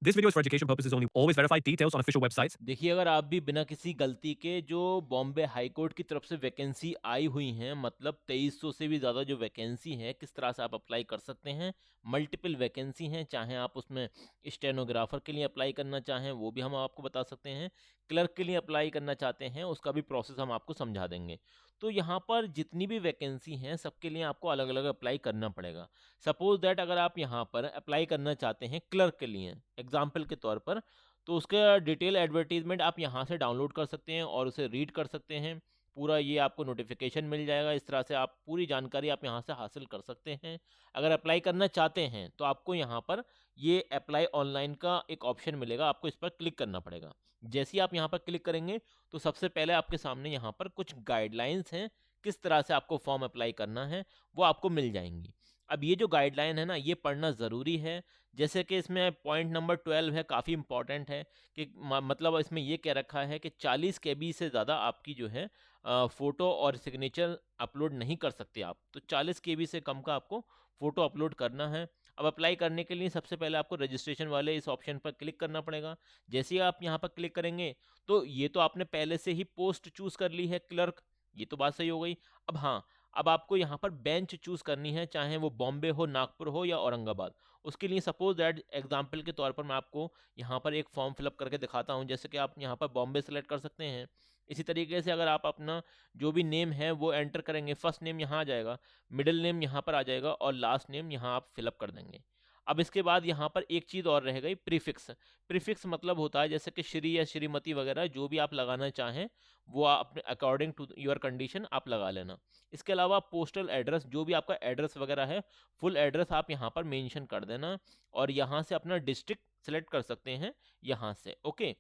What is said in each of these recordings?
This video is for education purposes only. Always verify details on official websites. देखिए, अगर आप भी बिना किसी गलती के जो बॉम्बे हाई कोर्ट की तरफ से वैकेंसी आई हुई हैं, मतलब 2300 से भी ज़्यादा जो वैकेंसी है, किस तरह से आप अप्लाई कर सकते हैं। मल्टीपल वैकेंसी हैं, चाहे आप उसमें स्टेनोग्राफर के लिए अप्लाई करना चाहें, वो भी हम आपको बता सकते हैं। क्लर्क के लिए अप्लाई करना चाहते हैं, उसका भी प्रोसेस हम आपको समझा देंगे। तो यहाँ पर जितनी भी वैकेंसी हैं, सबके लिए आपको अलग-अलग अप्लाई करना पड़ेगा। सपोज़ दैट अगर आप यहाँ पर अप्लाई करना चाहते हैं क्लर्क के लिए, एग्ज़ाम्पल के तौर पर, तो उसका डिटेल एडवर्टाइज़मेंट आप यहाँ से डाउनलोड कर सकते हैं और उसे रीड कर सकते हैं। पूरा ये आपको नोटिफ़िकेशन मिल जाएगा, इस तरह से आप पूरी जानकारी आप यहाँ से हासिल कर सकते हैं। अगर अप्लाई करना चाहते हैं, तो आपको यहाँ पर ये अप्लाई ऑनलाइन का एक ऑप्शन मिलेगा, आपको इस पर क्लिक करना पड़ेगा। जैसे ही आप यहाँ पर क्लिक करेंगे, तो सबसे पहले आपके सामने यहाँ पर कुछ गाइडलाइंस हैं, किस तरह से आपको फॉर्म अप्लाई करना है, वो आपको मिल जाएँगी। अब ये जो गाइडलाइन है ना, ये पढ़ना ज़रूरी है। जैसे कि इसमें पॉइंट नंबर 12 है, काफ़ी इम्पोर्टेंट है कि मतलब इसमें ये कह रखा है कि 40 केबी से ज़्यादा आपकी जो है फ़ोटो और सिग्नेचर अपलोड नहीं कर सकते आप। तो 40 केबी से कम का आपको फ़ोटो अपलोड करना है। अब अप्लाई करने के लिए सबसे पहले आपको रजिस्ट्रेशन वाले इस ऑप्शन पर क्लिक करना पड़ेगा। जैसे ही आप यहाँ पर क्लिक करेंगे, तो ये तो आपने पहले से ही पोस्ट चूज़ कर ली है क्लर्क, ये तो बात सही हो गई। अब हाँ, अब आपको यहाँ पर बेंच चूज़ करनी है, चाहे वो बॉम्बे हो, नागपुर हो या औरंगाबाद। उसके लिए सपोज़ दैट एग्ज़ाम्पल के तौर पर मैं आपको यहाँ पर एक फॉर्म फिलअप करके दिखाता हूँ, जैसे कि आप यहाँ पर बॉम्बे सेलेक्ट कर सकते हैं। इसी तरीके से अगर आप अपना जो भी नेम है वो एंटर करेंगे, फर्स्ट नेम यहाँ आ जाएगा, मिडल नेम यहाँ पर आ जाएगा और लास्ट नेम यहाँ आप फिलअप कर देंगे। अब इसके बाद यहाँ पर एक चीज़ और रह गई, प्रीफ़िक्स। प्रीफ़िक्स मतलब होता है जैसे कि श्री या श्रीमती वगैरह जो भी आप लगाना चाहें, वो आप अपने अकॉर्डिंग टू योर कंडीशन आप लगा लेना। इसके अलावा पोस्टल एड्रेस, जो भी आपका एड्रेस वगैरह है, फुल एड्रेस आप यहाँ पर मेंशन कर देना और यहाँ से अपना डिस्ट्रिक्ट सेलेक्ट कर सकते हैं यहाँ से, ओके।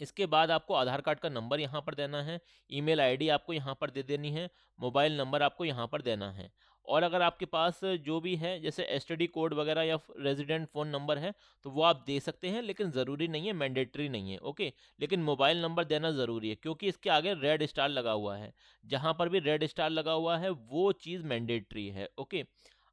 इसके बाद आपको आधार कार्ड का नंबर यहाँ पर देना है, ईमेल आईडी आपको यहाँ पर दे देनी है, मोबाइल नंबर आपको यहाँ पर देना है। और अगर आपके पास जो भी है जैसे एसटीडी कोड वगैरह या रेजिडेंट फ़ोन नंबर है, तो वो आप दे सकते हैं, लेकिन ज़रूरी नहीं है, मैंडेटरी नहीं है, ओके। लेकिन मोबाइल नंबर देना ज़रूरी है क्योंकि इसके आगे रेड स्टार लगा हुआ है। जहाँ पर भी रेड स्टार लगा हुआ है वो चीज़ मैंडेटरी है, ओके।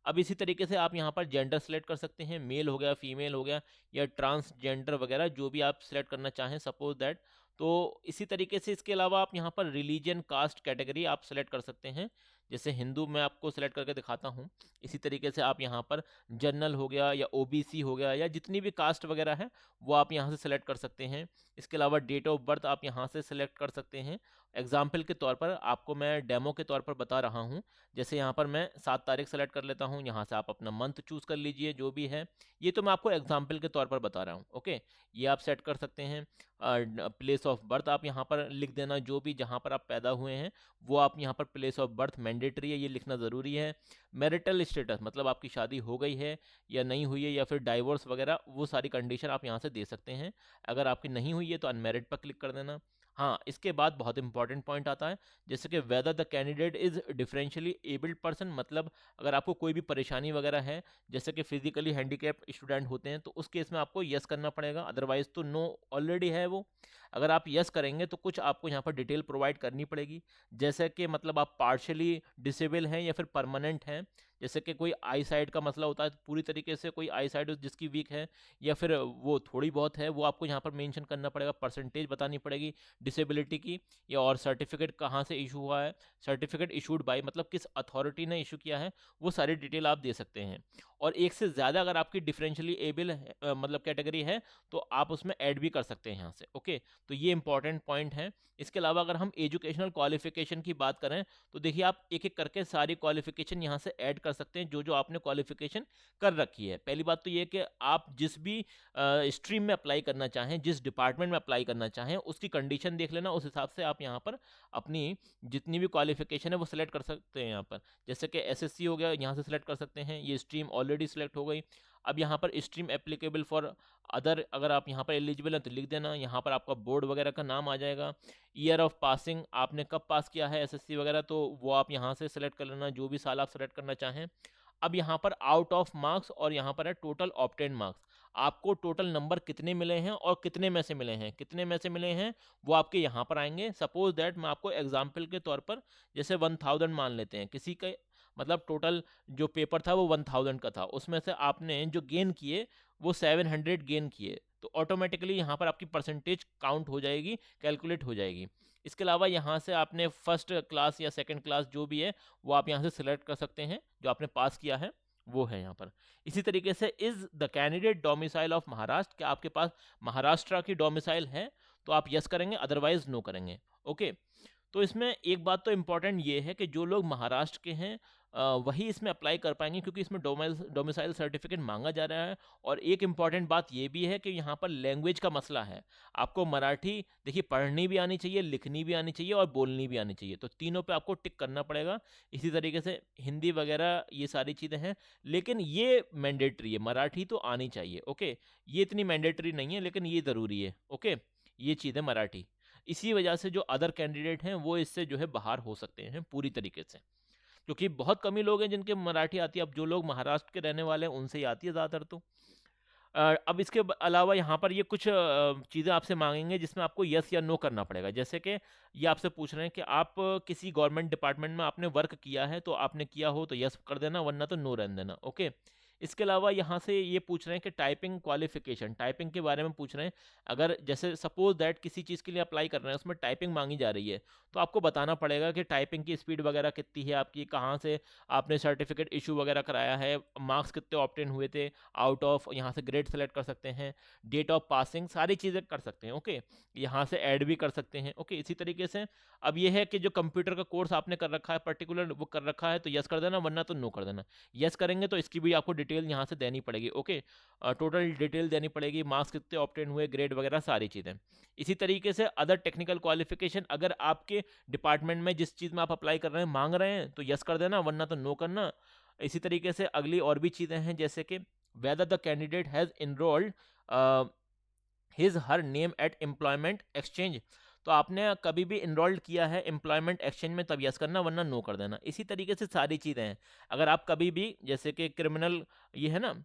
अब इसी तरीके से आप यहाँ पर जेंडर सेलेक्ट कर सकते हैं, मेल हो गया, फीमेल हो गया या ट्रांसजेंडर वगैरह जो भी आप सिलेक्ट करना चाहें, सपोज दैट। तो इसी तरीके से इसके अलावा आप यहाँ पर रिलीजन, कास्ट, कैटेगरी आप सेलेक्ट कर सकते हैं। जैसे हिंदू मैं आपको सेलेक्ट करके दिखाता हूँ। इसी तरीके से आप यहाँ पर जनरल हो गया या ओबीसी हो गया या जितनी भी कास्ट वगैरह है वो आप यहाँ से सेलेक्ट कर सकते हैं। इसके अलावा डेट ऑफ बर्थ आप यहाँ से सेलेक्ट कर सकते हैं। एग्जाम्पल के तौर पर आपको मैं डेमो के तौर पर बता रहा हूँ। जैसे यहाँ पर मैं 7 तारीख सेलेक्ट कर लेता हूँ, यहाँ से आप अपना मंथ चूज़ कर लीजिए जो भी है। ये तो मैं आपको एग्जाम्पल के तौर पर बता रहा हूँ, ओके। ये आप सेट कर सकते हैं। प्लेस ऑफ बर्थ आप यहाँ पर लिख देना, जो भी जहाँ पर आप पैदा हुए हैं वो आप यहाँ पर प्लेस ऑफ बर्थ मैंडेटरी है, ये लिखना ज़रूरी है। मैरिटल स्टेटस मतलब आपकी शादी हो गई है या नहीं हुई है या फिर डाइवोर्स वगैरह, वो सारी कंडीशन आप यहाँ से दे सकते हैं। अगर आपकी नहीं हुई है तो अनमैरिड पर क्लिक कर देना। हाँ, इसके बाद बहुत इंपॉर्टेंट पॉइंट आता है, जैसे कि whether the candidate is differentially abled person, मतलब अगर आपको कोई भी परेशानी वगैरह है, जैसे कि फिजिकली हैंडीकैप स्टूडेंट होते हैं, तो उस केस में आपको यस करना पड़ेगा, अदरवाइज तो नो ऑलरेडी है वो। अगर आप यस करेंगे तो कुछ आपको यहाँ पर डिटेल प्रोवाइड करनी पड़ेगी, जैसे कि मतलब आप पार्शियली डिसेबल हैं या फिर परमानेंट हैं। जैसे कि कोई आई साइड का मसला होता है, पूरी तरीके से कोई आई साइड जिसकी वीक है या फिर वो थोड़ी बहुत है, वो आपको यहाँ पर मेंशन करना पड़ेगा, परसेंटेज बतानी पड़ेगी डिसेबिलिटी की। या और सर्टिफिकेट कहाँ से इशू हुआ है, सर्टिफिकेट इशूड बाय मतलब किस अथॉरिटी ने इशू किया है, वो सारी डिटेल आप दे सकते हैं। और एक से ज़्यादा अगर आपकी डिफरेंशियली एबल मतलब कैटेगरी है, तो आप उसमें ऐड भी कर सकते हैं यहाँ से, ओके। तो ये इंपॉर्टेंट पॉइंट है। इसके अलावा अगर हम एजुकेशनल क्वालिफिकेशन की बात करें, तो देखिए आप एक एक करके सारी क्वालिफिकेशन यहाँ से ऐड कर सकते हैं, जो जो आपने क्वालिफिकेशन कर रखी है। पहली बात तो ये कि आप जिस भी स्ट्रीम में अप्लाई करना चाहें, जिस डिपार्टमेंट में अप्लाई करना चाहें, उसकी कंडीशन देख लेना, उस हिसाब से आप यहाँ पर अपनी जितनी भी क्वालिफिकेशन है वो सिलेक्ट कर सकते हैं यहाँ पर। जैसे कि एसएससी हो गया, यहाँ से सिलेक्ट कर सकते हैं, ये स्ट्रीम ऑलरेडी सिलेक्ट हो गई। अब यहाँ पर स्ट्रीम एप्लीकेबल फॉर अदर, अगर आप यहाँ पर एलिजिबल हैं तो लिख देना, यहाँ पर आपका बोर्ड वगैरह का नाम आ जाएगा। ईयर ऑफ पासिंग, आपने कब पास किया है एसएससी वगैरह, तो वो आप यहाँ से सिलेक्ट कर लेना, जो भी साल आप सेलेक्ट करना चाहें। अब यहाँ पर आउट ऑफ मार्क्स और यहाँ पर है टोटल ऑब्टेन मार्क्स, आपको टोटल नंबर कितने मिले हैं और कितने में से मिले हैं, कितने में से मिले हैं वो आपके यहाँ पर आएंगे। सपोज दैट मैं आपको एग्जांपल के तौर पर जैसे 1000 मान लेते हैं, किसी का मतलब टोटल जो पेपर था वो 1000 का था, उसमें से आपने जो गेन किए वो 700 गेन किए, तो ऑटोमेटिकली यहाँ पर आपकी परसेंटेज काउंट हो जाएगी, कैलकुलेट हो जाएगी। इसके अलावा यहाँ से आपने फर्स्ट क्लास या सेकंड क्लास जो भी है वो आप यहाँ से सिलेक्ट कर सकते हैं, जो आपने पास किया है वो है यहाँ पर। इसी तरीके से is the candidate domicile of Maharashtra, क्या आपके पास महाराष्ट्र की डोमिसाइल है, तो आप यस करेंगे, अदरवाइज नो करेंगे। ओके, तो इसमें एक बात तो इम्पॉर्टेंट ये है कि जो लोग महाराष्ट्र के हैं वही इसमें अप्लाई कर पाएंगे, क्योंकि इसमें डोमिसाइल सर्टिफिकेट मांगा जा रहा है। और एक इम्पॉर्टेंट बात ये भी है कि यहाँ पर लैंग्वेज का मसला है। आपको मराठी देखिए पढ़नी भी आनी चाहिए, लिखनी भी आनी चाहिए और बोलनी भी आनी चाहिए, तो तीनों पे आपको टिक करना पड़ेगा। इसी तरीके से हिंदी वगैरह ये सारी चीज़ें हैं, लेकिन ये मैंडेटरी है, मराठी तो आनी चाहिए। ओके, ये इतनी मैंडेटरी नहीं है लेकिन ये ज़रूरी है। ओके, ये चीज़ है मराठी। इसी वजह से जो अदर कैंडिडेट हैं वो इससे जो है बाहर हो सकते हैं पूरी तरीके से, क्योंकि बहुत कम ही लोग हैं जिनके मराठी आती है। अब जो लोग महाराष्ट्र के रहने वाले हैं उनसे ही आती है ज़्यादातर। तो अब इसके अलावा यहाँ पर ये कुछ चीज़ें आपसे मांगेंगे जिसमें आपको यस या नो करना पड़ेगा। जैसे कि ये आपसे पूछ रहे हैं कि आप किसी गवर्नमेंट डिपार्टमेंट में आपने वर्क किया है, तो आपने किया हो तो यस कर देना, वरना तो नो रहने देना। ओके, इसके अलावा यहाँ से ये पूछ रहे हैं कि टाइपिंग क्वालिफिकेशन, टाइपिंग के बारे में पूछ रहे हैं। अगर जैसे सपोज दैट किसी चीज़ के लिए अप्लाई कर रहे हैं, उसमें टाइपिंग मांगी जा रही है, तो आपको बताना पड़ेगा कि टाइपिंग की स्पीड वगैरह कितनी है आपकी, कहाँ से आपने सर्टिफिकेट इशू वगैरह कराया है, मार्क्स कितने ऑब्टेन हुए थे आउट ऑफ, यहाँ से ग्रेड सेलेक्ट कर सकते हैं, डेट ऑफ पासिंग, सारी चीज़ें कर सकते हैं। ओके, यहाँ से ऐड भी कर सकते हैं। ओके, इसी तरीके से अब ये है कि जो कंप्यूटर का कोर्स आपने कर रखा है पर्टिकुलर, वो कर रखा है तो यस कर देना, वरना तो नो कर देना। यस करेंगे तो इसकी भी आपको डिटेल यहाँ से देनी पड़ेगी। ओके, टोटल डिटेल देनी पड़ेगी, मार्क्स कितने ऑब्टेन हुए, ग्रेड वगैरह सारी चीज़ें। इसी तरीके से अदर टेक्निकल क्वालिफिकेशन, अगर आपके डिपार्टमेंट में जिस चीज़ में आप अप्लाई कर रहे हैं मांग रहे हैं तो यस कर देना, वरना तो नो करना। इसी तरीके से अगली और भी चीज़ें हैं, जैसे कि whether the candidate has enrolled his her name at employment exchange, तो आपने कभी भी इनरोल्ड किया है एम्प्लॉयमेंट एक्सचेंज में तब यस करना, वरना नो कर देना। इसी तरीके से सारी चीज़ें हैं। अगर आप कभी भी जैसे कि क्रिमिनल, ये है ना,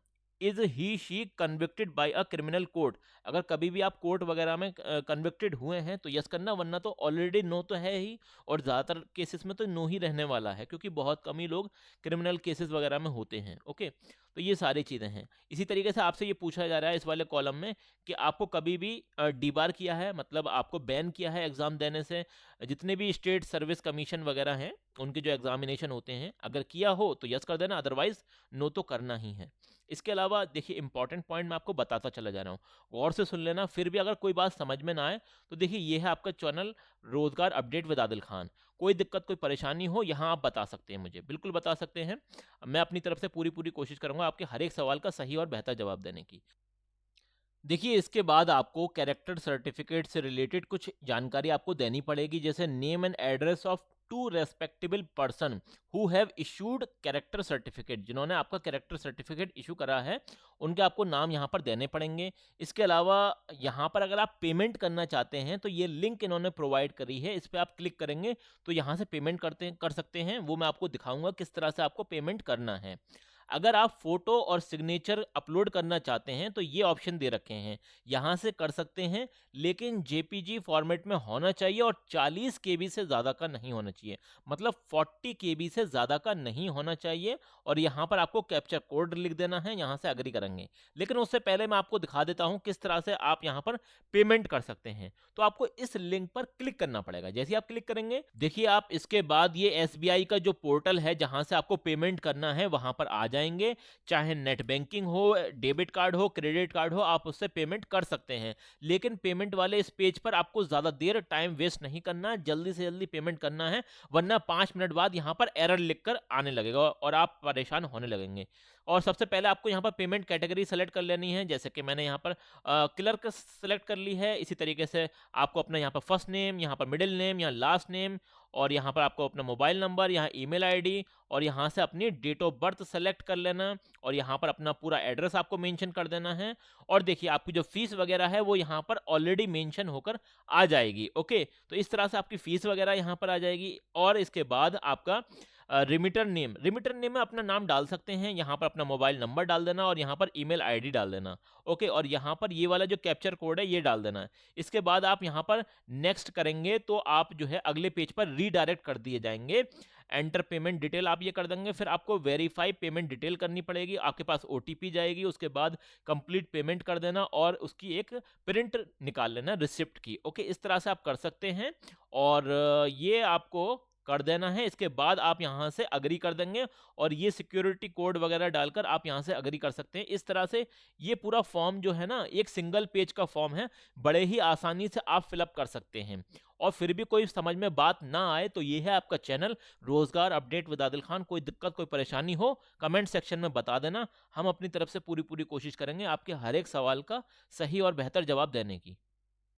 is he she convicted by a criminal court, अगर कभी भी आप कोर्ट वगैरह में कन्विक्टेड हुए हैं तो यस करना, वरना तो ऑलरेडी नो तो है ही, और ज़्यादातर केसेस में तो नो ही रहने वाला है, क्योंकि बहुत कम ही लोग क्रिमिनल केसेस वगैरह में होते हैं। ओके, तो ये सारी चीज़ें हैं। इसी तरीके से आपसे ये पूछा जा रहा है इस वाले कॉलम में कि आपको कभी भी डीबार किया है, मतलब आपको बैन किया है एग्ज़ाम देने से, जितने भी स्टेट सर्विस कमीशन वगैरह हैं उनके जो एग्जामिनेशन होते हैं, अगर किया हो तो यस कर देना, अदरवाइज नो तो करना ही है। इसके अलावा देखिए इंपॉर्टेंट पॉइंट मैं आपको बताता चला जा रहा हूँ, गौर से सुन लेना। फिर भी अगर कोई बात समझ में ना आए तो देखिए ये है आपका चैनल रोजगार अपडेट विद आदिल खान। कोई दिक्कत कोई परेशानी हो यहाँ आप बता सकते हैं, मुझे बिल्कुल बता सकते हैं। मैं अपनी तरफ से पूरी पूरी कोशिश करूंगा आपके हर एक सवाल का सही और बेहतर जवाब देने की। देखिए इसके बाद आपको कैरेक्टर सर्टिफिकेट से रिलेटेड कुछ जानकारी आपको देनी पड़ेगी, जैसे name and address of two respectable person who have issued character certificate, जिन्होंने आपका कैरेक्टर सर्टिफिकेट इशू करा है उनके आपको नाम यहाँ पर देने पड़ेंगे। इसके अलावा यहाँ पर अगर आप पेमेंट करना चाहते हैं तो ये लिंक इन्होंने प्रोवाइड करी है, इस पर आप क्लिक करेंगे तो यहाँ से पेमेंट कर सकते हैं। वो मैं आपको दिखाऊंगा किस तरह से आपको पेमेंट करना है। अगर आप फोटो और सिग्नेचर अपलोड करना चाहते हैं तो ये ऑप्शन दे रखे हैं, यहाँ से कर सकते हैं, लेकिन जेपीजी फॉर्मेट में होना चाहिए और 40 केबी से ज़्यादा का नहीं होना चाहिए, मतलब 40 केबी से ज़्यादा का नहीं होना चाहिए। और यहाँ पर आपको कैप्चर कोड लिख देना है, यहाँ से अग्री करेंगे। लेकिन उससे पहले मैं आपको दिखा देता हूँ किस तरह से आप यहाँ पर पेमेंट कर सकते हैं। तो आपको इस लिंक पर क्लिक करना पड़ेगा। जैसे ही आप क्लिक करेंगे देखिए आप इसके बाद ये एसबीआई का जो पोर्टल है जहाँ से आपको पेमेंट करना है वहाँ पर आ जाएंगे। चाहे नेट बैंकिंग हो, डेबिट कार्ड हो, क्रेडिट कार्ड हो, आप उससे पेमेंट कर सकते हैं। लेकिन पेमेंट वाले इस पेज पर आपको ज़्यादा देर टाइम वेस्ट नहीं करना, जल्दी से जल्दी पेमेंट करना है, वरना 5 मिनट बाद यहाँ पर एरर लिखकर आने लगेगा और आप परेशान होने लगेंगे। और सबसे पहले आपको यहाँ पर पेमेंट कैटेगरी सेलेक्ट कर लेनी है, जैसे कि मैंने यहाँ पर क्लर्क सेलेक्ट कर ली है। इसी तरीके से आपको अपना यहाँ पर फर्स्ट नेम, यहाँ पर मिडिल नेम, यहाँ लास्ट नेम, और यहाँ पर आपको अपना मोबाइल नंबर, यहाँ ईमेल आईडी, और यहाँ से अपनी डेट ऑफ बर्थ सेलेक्ट कर लेना, और यहाँ पर अपना पूरा एड्रेस आपको मेंशन कर देना है। और देखिए आपकी जो फीस वगैरह है वो यहाँ पर ऑलरेडी मेंशन होकर आ जाएगी। ओके, तो इस तरह से आपकी फीस वगैरह यहाँ पर आ जाएगी। और इसके बाद आपका रिमिटर नेम में अपना नाम डाल सकते हैं, यहाँ पर अपना मोबाइल नंबर डाल देना और यहाँ पर ईमेल आईडी डाल देना। ओके, और यहाँ पर ये वाला जो कैप्चर कोड है ये डाल देना है। इसके बाद आप यहाँ पर नेक्स्ट करेंगे तो आप जो है अगले पेज पर रीडायरेक्ट कर दिए जाएंगे। एंटर पेमेंट डिटेल आप ये कर देंगे, फिर आपको वेरीफाई पेमेंट डिटेल करनी पड़ेगी, आपके पास ओटीपी जाएगी, उसके बाद कंप्लीट पेमेंट कर देना और उसकी एक प्रिंट निकाल लेना रिसिप्ट की। ओके, इस तरह से आप कर सकते हैं और ये आपको कर देना है। इसके बाद आप यहाँ से अग्री कर देंगे और ये सिक्योरिटी कोड वगैरह डालकर आप यहाँ से अग्री कर सकते हैं। इस तरह से ये पूरा फॉर्म जो है ना, एक सिंगल पेज का फॉर्म है, बड़े ही आसानी से आप फिलअप कर सकते हैं। और फिर भी कोई समझ में बात ना आए तो ये है आपका चैनल रोजगार अपडेट विद आदिल खान। कोई दिक्कत कोई परेशानी हो कमेंट सेक्शन में बता देना, हम अपनी तरफ से पूरी कोशिश करेंगे आपके हर एक सवाल का सही और बेहतर जवाब देने की।